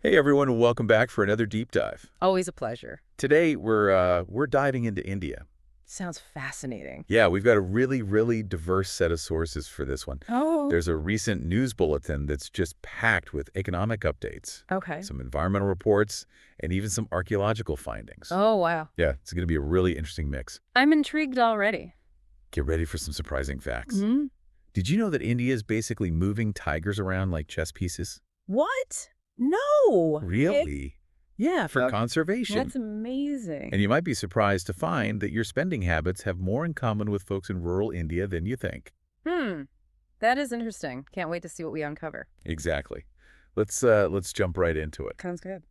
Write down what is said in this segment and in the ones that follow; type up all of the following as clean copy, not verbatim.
Hey everyone, and welcome back for another deep dive. Always a pleasure. Today we're diving into India. Sounds fascinating. Yeah, we've got a really diverse set of sources for this one. Oh, There's a recent news bulletin that's just packed with economic updates, okay. some environmental reports, and even some archaeological findings. Oh, wow. Yeah, it's going to be a really interesting mix. I'm intrigued already. Get ready for some surprising facts. Hmm? Did you know that India is basically moving tigers around like chess pieces? What? No. Really? Yeah, for conservation. That's amazing. And you might be surprised to find that your spending habits have more in common with folks in rural India than you think. Hmm. That is interesting. Can't wait to see what we uncover. Exactly. Let's jump right into it. Sounds good.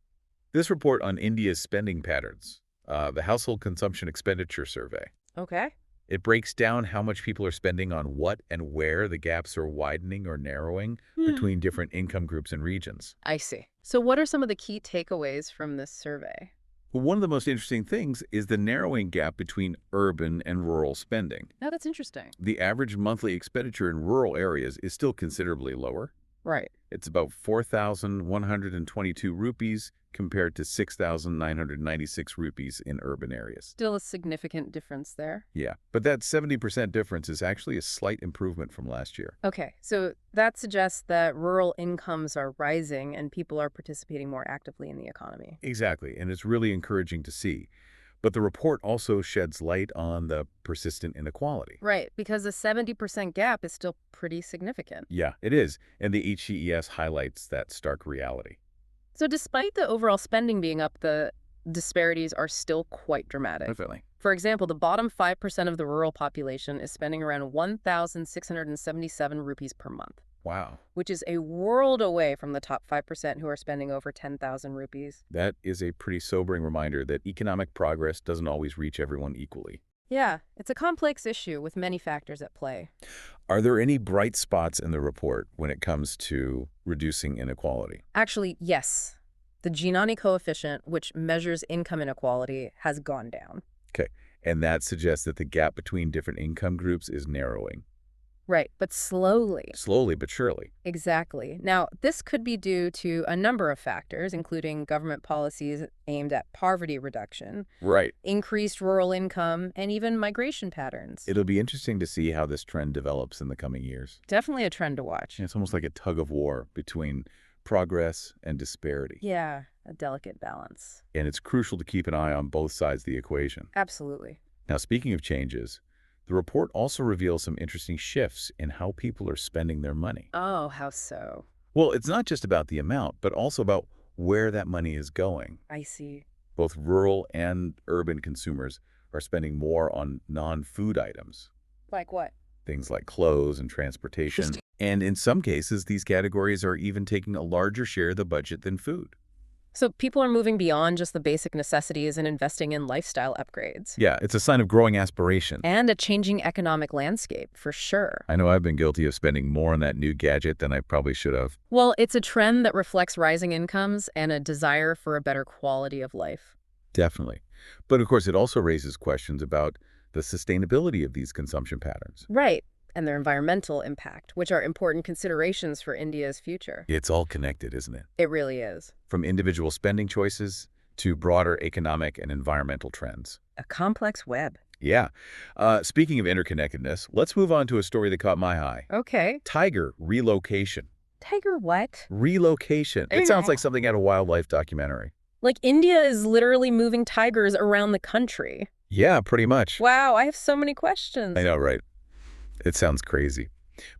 This report on India's spending patterns, the Household Consumption Expenditure Survey, Okay. it breaks down how much people are spending on what and where the gaps are widening or narrowing between different income groups and regions. I see. So what are some of the key takeaways from this survey? Well, one of the most interesting things is the narrowing gap between urban and rural spending. Now that's interesting. The average monthly expenditure in rural areas is still considerably lower. Right. It's about 4,122 rupees compared to 6,996 rupees in urban areas. Still a significant difference there. Yeah, but that 70% difference is actually a slight improvement from last year. Okay, so that suggests that rural incomes are rising and people are participating more actively in the economy. Exactly, and it's really encouraging to see. But the report also sheds light on the persistent inequality. Right, because a 70% gap is still pretty significant. Yeah, it is, and the HCES highlights that stark reality. So despite the overall spending being up, the disparities are still quite dramatic. Definitely. For example, the bottom 5% of the rural population is spending around 1,677 rupees per month, Wow. which is a world away from the top 5% who are spending over 10,000 rupees. That is a pretty sobering reminder that economic progress doesn't always reach everyone equally. Yeah, it's a complex issue with many factors at play. Are there any bright spots in the report when it comes to reducing inequality? Actually, yes. The Gini coefficient, which measures income inequality, has gone down. Okay, and that suggests that the gap between different income groups is narrowing. Right, but slowly. Slowly but surely. Exactly. Now, this could be due to a number of factors, including government policies aimed at poverty reduction, Right. increased rural income, and even migration patterns. It'll be interesting to see how this trend develops in the coming years. Definitely a trend to watch. It's almost like a tug of war between progress and disparity. Yeah, a delicate balance. And it's crucial to keep an eye on both sides of the equation. Absolutely. Now, speaking of changes, the report also reveals some interesting shifts in how people are spending their money. Oh, how so? Well, it's not just about the amount, but also about where that money is going. I see. Both rural and urban consumers are spending more on non-food items, Like what? things like clothes and transportation. And in some cases, these categories are even taking a larger share of the budget than food. So people are moving beyond just the basic necessities and investing in lifestyle upgrades. Yeah, it's a sign of growing aspiration. And a changing economic landscape, for sure. I know I've been guilty of spending more on that new gadget than I probably should have. Well, it's a trend that reflects rising incomes and a desire for a better quality of life. Definitely. But of course, it also raises questions about the sustainability of these consumption patterns. Right. And their environmental impact, which are important considerations for India's future. It's all connected, isn't it? It really is. From individual spending choices to broader economic and environmental trends. A complex web. Yeah. Speaking of interconnectedness, let's move on to a story that caught my eye. Okay. Tiger relocation. Tiger what? Relocation. It sounds like something out of a wildlife documentary. Like India is literally moving tigers around the country. Yeah, pretty much. Wow, I have so many questions. I know, right? It sounds crazy.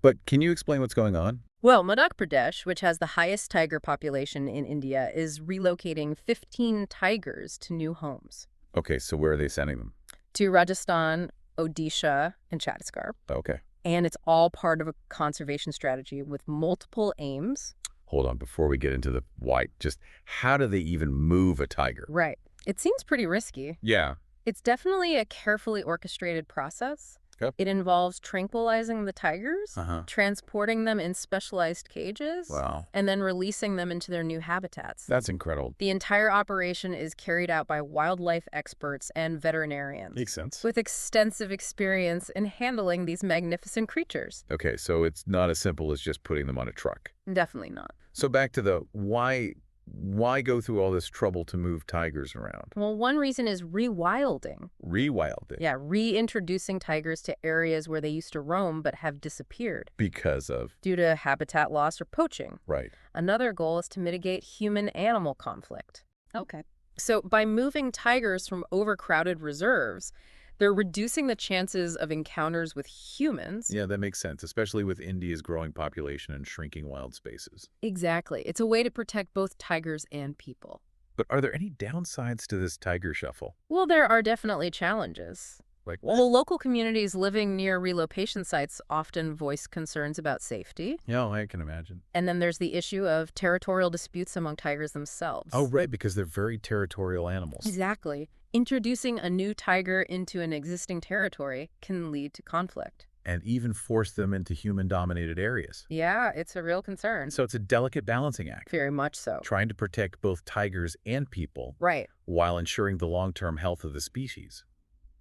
But can you explain what's going on? Well, Madhya Pradesh, which has the highest tiger population in India, is relocating 15 tigers to new homes. Okay, so where are they sending them? To Rajasthan, Odisha, and Chhattisgarh. Okay. And it's all part of a conservation strategy with multiple aims. Hold on, before we get into the why, just how do they even move a tiger? Right. It seems pretty risky. Yeah. It's definitely a carefully orchestrated process. Okay. It involves tranquilizing the tigers, Uh-huh. transporting them in specialized cages, Wow. and then releasing them into their new habitats. That's incredible. The entire operation is carried out by wildlife experts and veterinarians Makes sense. with extensive experience in handling these magnificent creatures. Okay, so it's not as simple as just putting them on a truck. Definitely not. So back to the why Why go through all this trouble to move tigers around? Well, one reason is rewilding. Rewilding. Yeah, reintroducing tigers to areas where they used to roam but have disappeared Because of. due to habitat loss or poaching. Right. Another goal is to mitigate human-animal conflict. Okay. So by moving tigers from overcrowded reserves, they're reducing the chances of encounters with humans. Yeah, that makes sense, especially with India's growing population and shrinking wild spaces. Exactly. It's a way to protect both tigers and people. But are there any downsides to this tiger shuffle? Well, there are definitely challenges. Like Well, local communities living near relocation sites often voice concerns about safety. Yeah, I can imagine. And then there's the issue of territorial disputes among tigers themselves. Oh, right, because they're very territorial animals. Exactly. Introducing a new tiger into an existing territory can lead to conflict. And even force them into human-dominated areas. Yeah, it's a real concern. So it's a delicate balancing act, Very much so. trying to protect both tigers and people Right. while ensuring the long-term health of the species.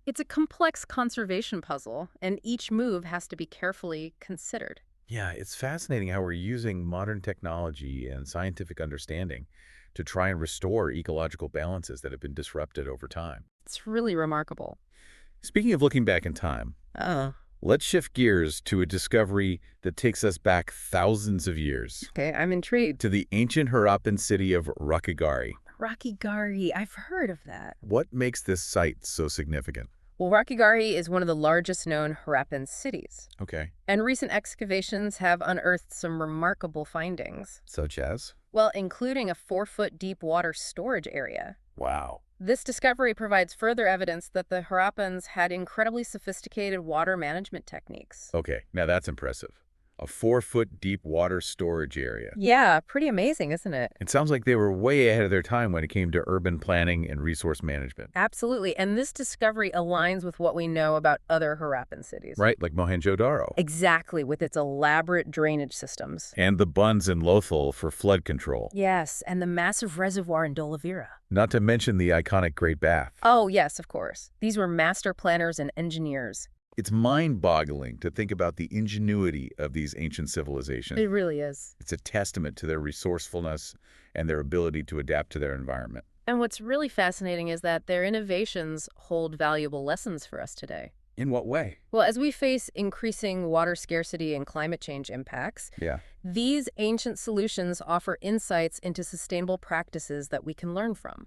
It's a complex conservation puzzle, and each move has to be carefully considered. Yeah, it's fascinating how we're using modern technology and scientific understanding to try and restore ecological balances that have been disrupted over time. It's really remarkable. Speaking of looking back in time, Oh. let's shift gears to a discovery that takes us back thousands of years Okay, I'm intrigued. to the ancient Harappan city of Rakhigarhi. Rakhigarhi, I've heard of that. What makes this site so significant? Well, Rakhigarhi is one of the largest known Harappan cities, Okay. and recent excavations have unearthed some remarkable findings. Such as? Well, including a 4-foot deep water storage area. Wow. This discovery provides further evidence that the Harappans had incredibly sophisticated water management techniques. Okay, now that's impressive. A 4-foot deep water storage area. Yeah, pretty amazing, isn't it? It sounds like they were way ahead of their time when it came to urban planning and resource management. Absolutely, and this discovery aligns with what we know about other Harappan cities. Right, like Mohenjo-Daro. Exactly, with its elaborate drainage systems. And the bunds in Lothal for flood control. Yes, and the massive reservoir in Dolavira. Not to mention the iconic Great Bath. Oh, yes, of course. These were master planners and engineers. It's mind-boggling to think about the ingenuity of these ancient civilizations. It really is. It's a testament to their resourcefulness and their ability to adapt to their environment. And what's really fascinating is that their innovations hold valuable lessons for us today. In what way? Well, as we face increasing water scarcity and climate change impacts, Yeah. these ancient solutions offer insights into sustainable practices that we can learn from.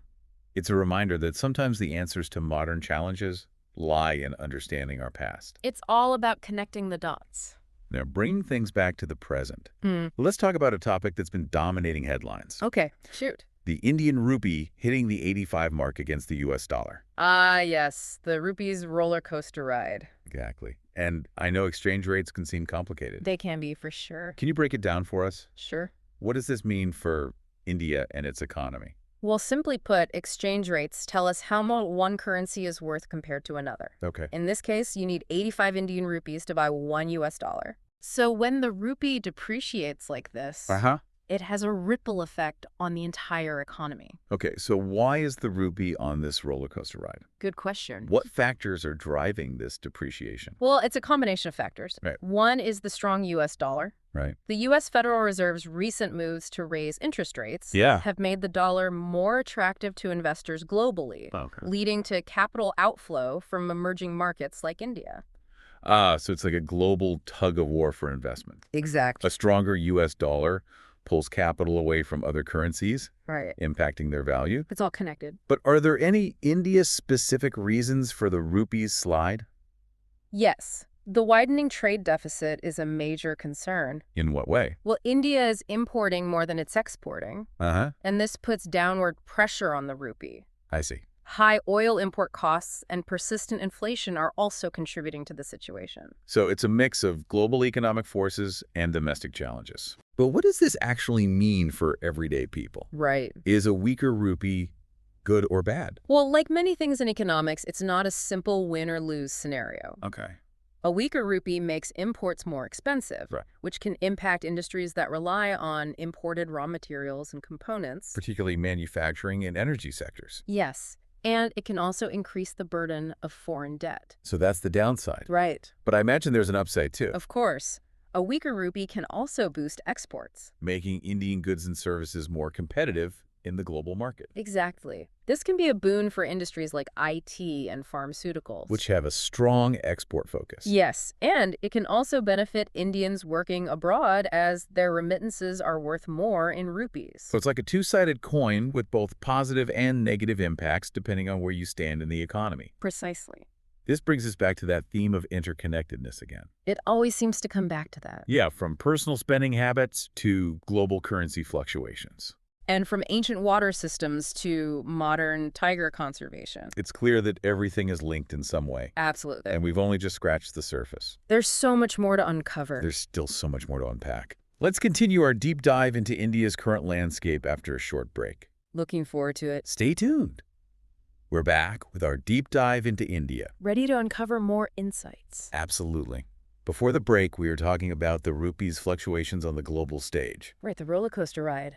It's a reminder that sometimes the answers to modern challenges lie in understanding our past. It's all about connecting the dots. Now, bringing things back to the present, Hmm. let's talk about a topic that's been dominating headlines. Okay, shoot. The Indian rupee hitting the 85 mark against the US dollar. Ah, yes, the rupee's roller coaster ride. Exactly. And I know exchange rates can seem complicated. They can be, for sure. Can you break it down for us? Sure. What does this mean for India and its economy? Well, simply put, exchange rates tell us how much one currency is worth compared to another. Okay. In this case, you need 85 Indian rupees to buy one US dollar. So when the rupee depreciates like this, it has a ripple effect on the entire economy. Okay, so why is the rupee on this roller coaster ride? Good question. What factors are driving this depreciation? Well, it's a combination of factors. Right. One is the strong US dollar. Right. The U.S. Federal Reserve's recent moves to raise interest rates Yeah. have made the dollar more attractive to investors globally, Okay. leading to capital outflow from emerging markets like India. So it's like a global tug of war for investment. Exactly. A stronger U.S. dollar pulls capital away from other currencies, Right. impacting their value. It's all connected. But are there any India-specific reasons for the rupee's slide? Yes. The widening trade deficit is a major concern. In what way? Well, India is importing more than it's exporting, Uh-huh. and this puts downward pressure on the rupee. I see. High oil import costs and persistent inflation are also contributing to the situation. So it's a mix of global economic forces and domestic challenges. But what does this actually mean for everyday people? Right. Is a weaker rupee good or bad? Well, like many things in economics, it's not a simple win or lose scenario. Okay. A weaker rupee makes imports more expensive, Right. which can impact industries that rely on imported raw materials and components. Particularly manufacturing and energy sectors. Yes, and it can also increase the burden of foreign debt. So that's the downside. Right. But I imagine there's an upside too, Of course, a weaker rupee can also boost exports. making Indian goods and services more competitive in the global market, Exactly. This can be a boon for industries like IT and pharmaceuticals. which have a strong export focus. Yes, and it can also benefit Indians working abroad as their remittances are worth more in rupees. So it's like a two-sided coin with both positive and negative impacts depending on where you stand in the economy. Precisely. This brings us back to that theme of interconnectedness again. It always seems to come back to that. Yeah, from personal spending habits to global currency fluctuations. And from ancient water systems to modern tiger conservation. It's clear that everything is linked in some way, Absolutely. and we've only just scratched the surface. There's so much more to uncover. There's still so much more to unpack. Let's continue our deep dive into India's current landscape after a short break. Looking forward to it. Stay tuned. We're back with our deep dive into India. Ready to uncover more insights. Absolutely. Before the break, we were talking about the rupee's fluctuations on the global stage. Right, the roller coaster ride.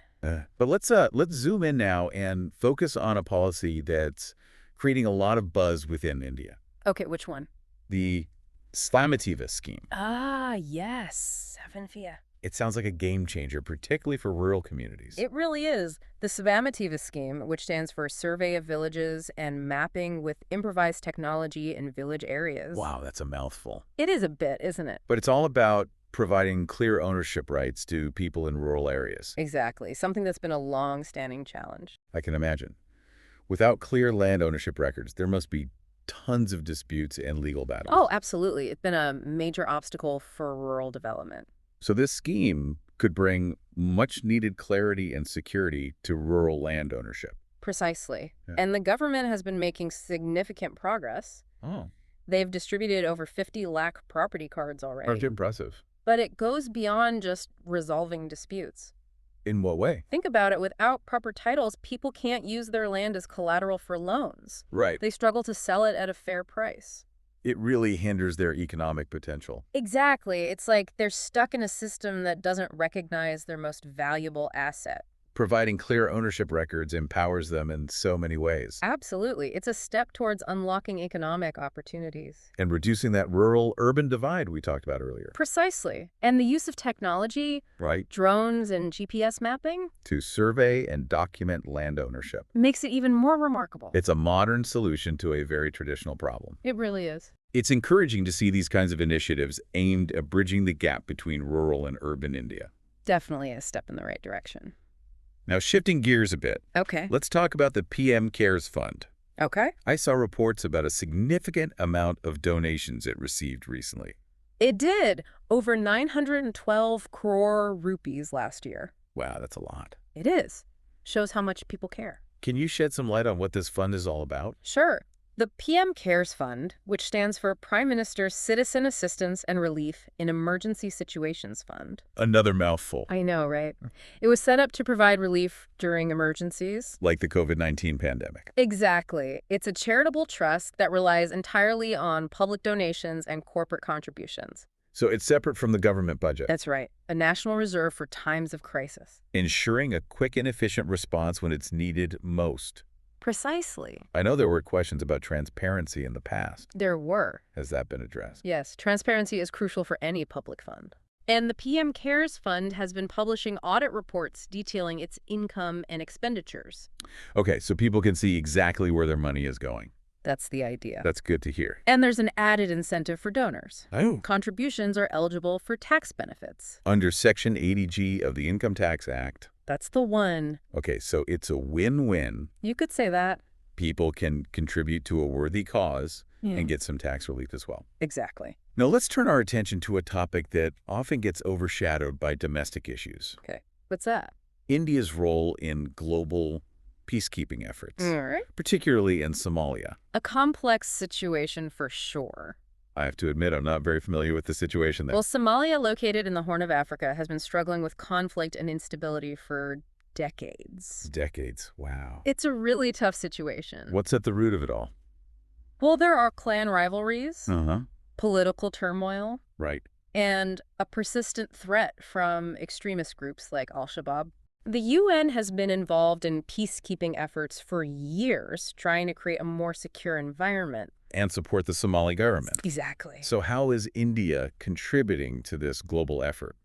But let's zoom in now and focus on a policy that's creating a lot of buzz within India. Okay, which one? The Slamativa scheme. Ah, yes. Savanfia. It sounds like a game changer, particularly for rural communities. It really is. The Savamativa scheme, which stands for Survey of Villages and Mapping with Improvised Technology in Village Areas. Wow, that's a mouthful. It is a bit, isn't it? But it's all about providing clear ownership rights to people in rural areas. Exactly. Something that's been a long-standing challenge. I can imagine. Without clear land ownership records, there must be tons of disputes and legal battles. Oh, absolutely. It's been a major obstacle for rural development. So this scheme could bring much-needed clarity and security to rural land ownership. Precisely. Yeah. And the government has been making significant progress. Oh, They've distributed over 50 lakh property cards already. that's impressive. But it goes beyond just resolving disputes. In what way? Think about it. Without proper titles, people can't use their land as collateral for loans. Right. They struggle to sell it at a fair price. It really hinders their economic potential. Exactly. It's like they're stuck in a system that doesn't recognize their most valuable asset. Providing clear ownership records empowers them in so many ways. Absolutely. It's a step towards unlocking economic opportunities. And reducing that rural-urban divide we talked about earlier. Precisely. And the use of technology, Right. drones and GPS mapping, To survey and document land ownership. makes it even more remarkable. It's a modern solution to a very traditional problem. It really is. It's encouraging to see these kinds of initiatives aimed at bridging the gap between rural and urban India. Definitely a step in the right direction. Now, shifting gears a bit, Okay. let's talk about the PM Cares Fund. Okay. I saw reports about a significant amount of donations it received recently. It did. Over 912 crore rupees last year. Wow, that's a lot. It is. Shows how much people care. Can you shed some light on what this fund is all about? Sure. The PM Cares Fund, which stands for Prime Minister's Citizen Assistance and Relief in Emergency Situations Fund. Another mouthful. I know, right? It was set up to provide relief during emergencies. Like the COVID-19 pandemic. Exactly. It's a charitable trust that relies entirely on public donations and corporate contributions. So it's separate from the government budget, That's right. A national reserve for times of crisis. ensuring a quick and efficient response when it's needed most. Precisely. I know there were questions about transparency in the past. There were. Has that been addressed? Yes, transparency is crucial for any public fund. And the PM Cares Fund has been publishing audit reports detailing its income and expenditures. Okay, so people can see exactly where their money is going. That's the idea. That's good to hear. And there's an added incentive for donors. Oh. Contributions are eligible for tax benefits. Under Section 80G of the Income Tax Act. That's the one. Okay, so it's a win-win. You could say that. People can contribute to a worthy cause Yeah. and get some tax relief as well. Exactly. Now let's turn our attention to a topic that often gets overshadowed by domestic issues. Okay. What's that? India's role in global peacekeeping efforts, All right. particularly in Somalia. A complex situation for sure. I have to admit, I'm not very familiar with the situation there. Well, Somalia, located in the Horn of Africa, has been struggling with conflict and instability for decades. Decades. Wow. It's a really tough situation. What's at the root of it all? Well, there are clan rivalries, Uh-huh. political turmoil, Right. and a persistent threat from extremist groups like Al-Shabaab. The UN has been involved in peacekeeping efforts for years, trying to create a more secure environment. And support the Somali government. Exactly. So how is India contributing to this global effort?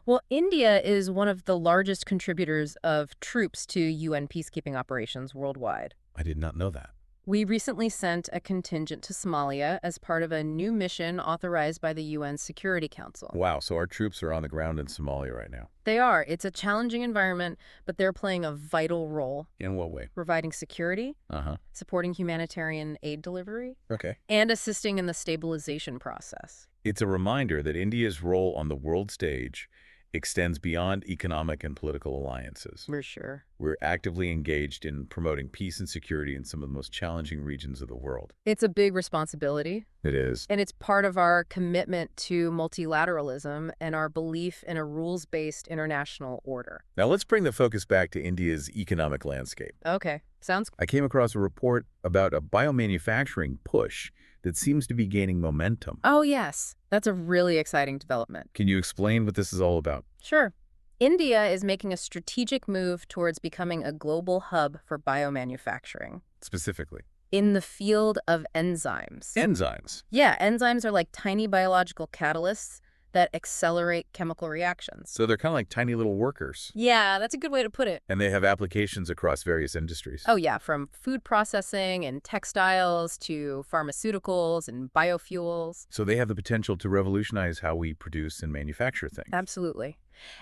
Well, India is one of the largest contributors of troops to UN peacekeeping operations worldwide. I did not know that. We recently sent a contingent to Somalia as part of a new mission authorized by the UN Security Council. Wow, so our troops are on the ground in Somalia right now. They are. It's a challenging environment, but they're playing a vital role, In what way? providing security, Uh-huh. supporting humanitarian aid delivery, Okay. and assisting in the stabilization process. It's a reminder that India's role on the world stage extends beyond economic and political alliances. For sure. We're actively engaged in promoting peace and security in some of the most challenging regions of the world. It's a big responsibility, It is. and it's part of our commitment to multilateralism and our belief in a rules-based international order. Now let's bring the focus back to India's economic landscape. Okay, sounds. I came across a report about a biomanufacturing push that seems to be gaining momentum. Oh, yes. That's a really exciting development. Can you explain what this is all about? Sure. India is making a strategic move towards becoming a global hub for biomanufacturing Specifically, in the field of enzymes. enzymes. Yeah, enzymes are like tiny biological catalysts that accelerate chemical reactions. So they're kind of like tiny little workers, Yeah, that's a good way to put it. and they have applications across various industries. Oh, yeah, from food processing and textiles to pharmaceuticals and biofuels. So they have the potential to revolutionize how we produce and manufacture things. Absolutely.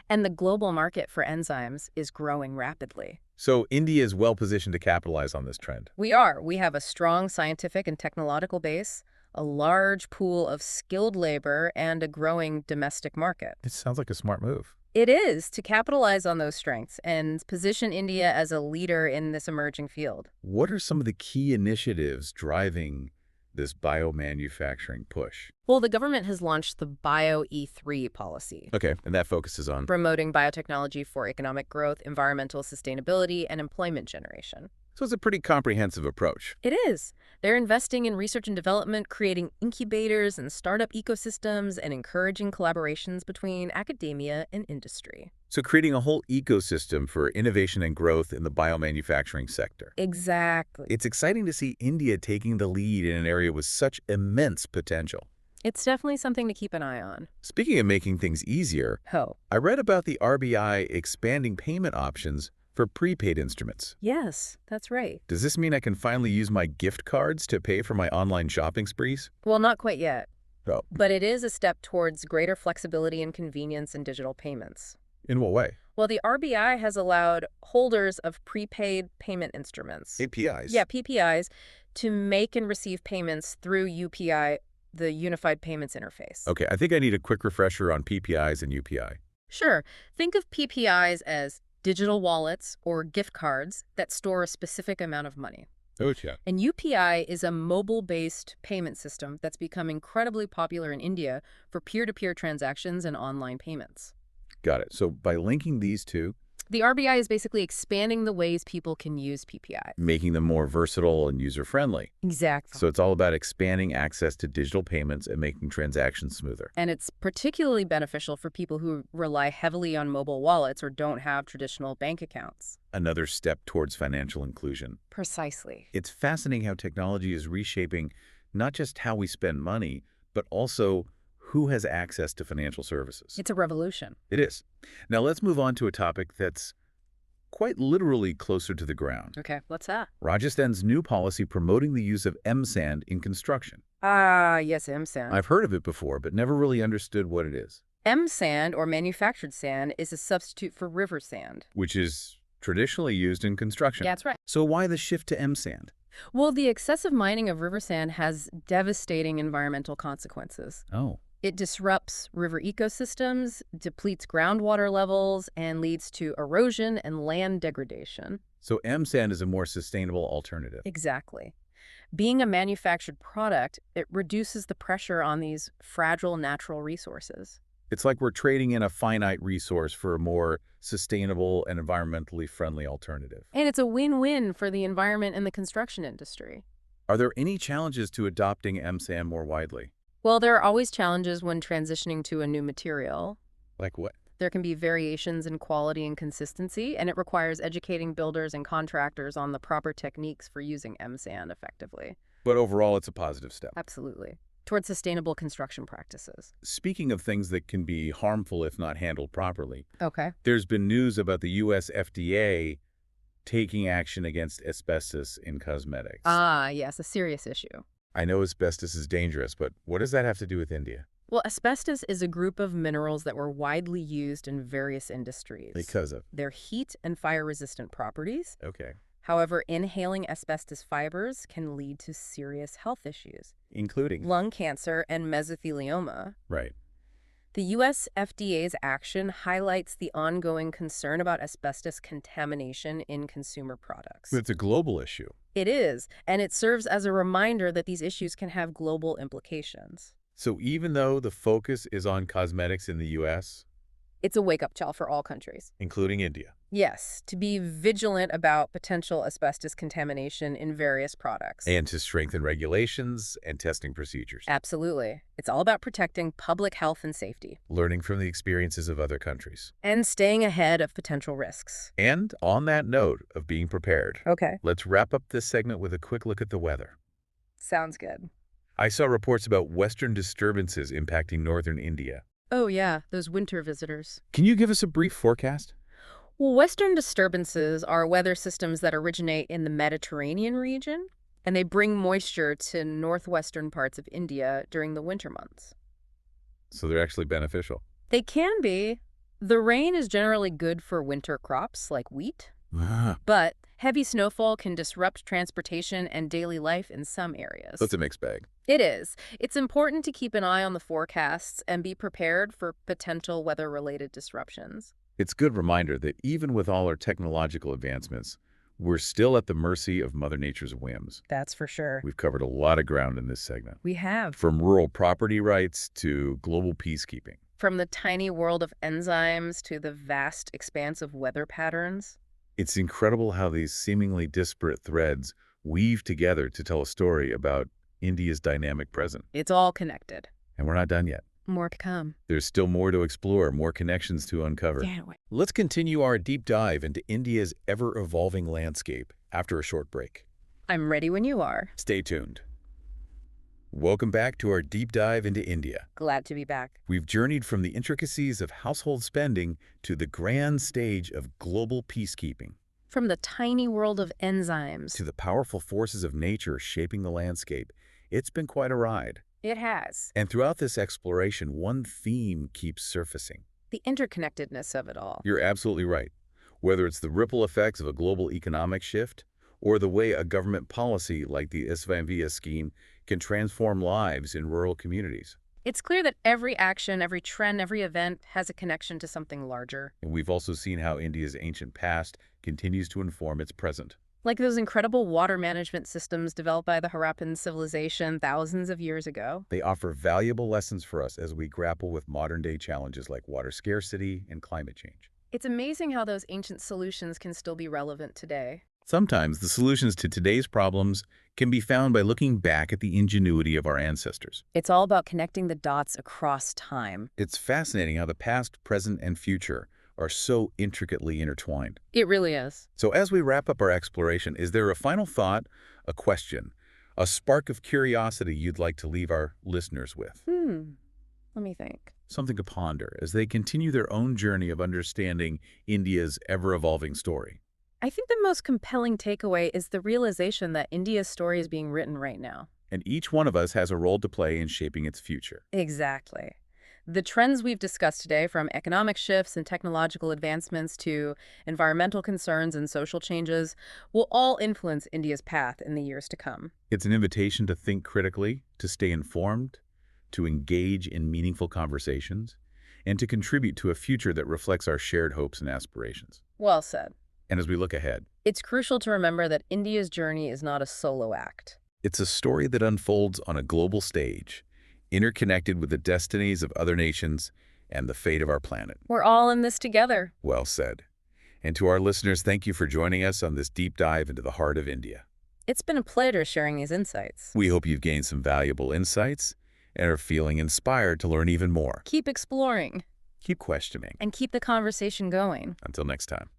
And the global market for enzymes is growing rapidly. So India is well positioned to capitalize on this trend. We are. We have a strong scientific and technological base, a large pool of skilled labor, and a growing domestic market. It sounds like a smart move. It is to capitalize on those strengths and position India as a leader in this emerging field. What are some of the key initiatives driving this biomanufacturing push? Well, the government has launched the Bio E3 policy, Okay, and that focuses on... promoting biotechnology for economic growth, environmental sustainability, and employment generation. So it's a pretty comprehensive approach. It is. They're investing in research and development, creating incubators and startup ecosystems, and encouraging collaborations between academia and industry. So creating a whole ecosystem for innovation and growth in the biomanufacturing sector. Exactly. It's exciting to see India taking the lead in an area with such immense potential. It's definitely something to keep an eye on. Speaking of making things easier, Oh. I read about the RBI expanding payment options for prepaid instruments. Yes, that's right. Does this mean I can finally use my gift cards to pay for my online shopping sprees? Well, not quite yet. Oh. But it is a step towards greater flexibility and convenience in digital payments. In what way? Well, the RBI has allowed holders of prepaid payment instruments, APIs? yeah, PPIs, to make and receive payments through UPI, the Unified Payments Interface. Okay, I think I need a quick refresher on PPIs and UPI. Sure. Think of PPIs as digital wallets or gift cards that store a specific amount of money. Oh, yeah. And UPI is a mobile-based payment system that's become incredibly popular in India for peer-to-peer transactions and online payments. Got it. So by linking these two, The RBI is basically expanding the ways people can use PPI. making them more versatile and user-friendly. Exactly. So it's all about expanding access to digital payments and making transactions smoother. And it's particularly beneficial for people who rely heavily on mobile wallets or don't have traditional bank accounts. Another step towards financial inclusion. Precisely. It's fascinating how technology is reshaping not just how we spend money, but also who has access to financial services. It's a revolution. It is. Now let's move on to a topic that's quite literally closer to the ground. Okay, what's that? Rajasthan's new policy promoting the use of M-sand in construction. Ah, yes, M-sand. I've heard of it before, but never really understood what it is, M-sand, or manufactured sand, is a substitute for river sand. which is traditionally used in construction. Yeah, that's right. So why the shift to M-sand? Well, the excessive mining of river sand has devastating environmental consequences. Oh, It disrupts river ecosystems, depletes groundwater levels, and leads to erosion and land degradation. so M-sand is a more sustainable alternative. Exactly. Being a manufactured product, it reduces the pressure on these fragile natural resources. It's like we're trading in a finite resource for a more sustainable and environmentally friendly alternative. And it's a win-win for the environment and the construction industry. Are there any challenges to adopting M-sand more widely? Well, there are always challenges when transitioning to a new material. Like what? There can be variations in quality and consistency, and it requires educating builders and contractors on the proper techniques for using M-sand effectively. But overall, it's a positive step. Absolutely. toward sustainable construction practices. Speaking of things that can be harmful if not handled properly, Okay. there's been news about the U.S. FDA taking action against asbestos in cosmetics. Ah, yes, a serious issue. I know asbestos is dangerous, but what does that have to do with India? Well, asbestos is a group of minerals that were widely used in various industries. Because of. Their heat and fire-resistant properties. Okay. However, inhaling asbestos fibers can lead to serious health issues, Including. lung cancer and mesothelioma. Right. The U.S. FDA's action highlights the ongoing concern about asbestos contamination in consumer products. It's a global issue. It is, and it serves as a reminder that these issues can have global implications. So even though the focus is on cosmetics in the U.S., It's a wake-up call for all countries. including India, Yes, to be vigilant about potential asbestos contamination in various products. and to strengthen regulations and testing procedures, Absolutely. It's all about protecting public health and safety, learning from the experiences of other countries. and staying ahead of potential risks. And on that note of being prepared, Okay. let's wrap up this segment with a quick look at the weather. Sounds good. I saw reports about western disturbances impacting northern India. Oh, yeah, those winter visitors. Can you give us a brief forecast? Well, Western disturbances are weather systems that originate in the Mediterranean region, and they bring moisture to northwestern parts of India during the winter months. So they're actually beneficial. They can be. The rain is generally good for winter crops like wheat, but heavy snowfall can disrupt transportation and daily life in some areas. That's a mixed bag. It is. It's important to keep an eye on the forecasts and be prepared for potential weather-related disruptions. It's a good reminder that even with all our technological advancements, we're still at the mercy of Mother Nature's whims. That's for sure. We've covered a lot of ground in this segment, We have. from rural property rights to global peacekeeping. From the tiny world of enzymes to the vast expanse of weather patterns. It's incredible how these seemingly disparate threads weave together to tell a story about India's dynamic present. It's all connected. And we're not done yet. More to come. There's still more to explore, more connections to uncover. Let's continue our deep dive into India's ever-evolving landscape after a short break. I'm ready when you are. Stay tuned. Welcome back to our deep dive into India. Glad to be back. We've journeyed from the intricacies of household spending to the grand stage of global peacekeeping, From the tiny world of enzymes. to the powerful forces of nature shaping the landscape. It's been quite a ride. It has. And throughout this exploration, one theme keeps surfacing. The interconnectedness of it all. You're absolutely right. Whether it's the ripple effects of a global economic shift or the way a government policy like the Svamvia scheme can transform lives in rural communities. It's clear that every action, every trend, every event has a connection to something larger. And we've also seen how India's ancient past continues to inform its present. Like those incredible water management systems developed by the Harappan civilization thousands of years ago. They offer valuable lessons for us as we grapple with modern-day challenges like water scarcity and climate change. It's amazing how those ancient solutions can still be relevant today. Sometimes the solutions to today's problems can be found by looking back at the ingenuity of our ancestors. It's all about connecting the dots across time. It's fascinating how the past, present, and future are so intricately intertwined. It really is. So as we wrap up our exploration, is there a final thought, a question, a spark of curiosity you'd like to leave our listeners with? Let me think. Something to ponder as they continue their own journey of understanding India's ever-evolving story. I think the most compelling takeaway is the realization that India's story is being written right now. And each one of us has a role to play in shaping its future. Exactly. The trends we've discussed today, from economic shifts and technological advancements to environmental concerns and social changes, will all influence India's path in the years to come. It's an invitation to think critically, to stay informed, to engage in meaningful conversations, and to contribute to a future that reflects our shared hopes and aspirations. Well said. And as we look ahead, It's crucial to remember that India's journey is not a solo act. it's a story that unfolds on a global stage, interconnected with the destinies of other nations and the fate of our planet. We're all in this together. Well said. And to our listeners, thank you for joining us on this deep dive into the heart of India. It's been a pleasure sharing these insights. We hope you've gained some valuable insights and are feeling inspired to learn even more. Keep exploring Keep questioning. and keep the conversation going. Until next time.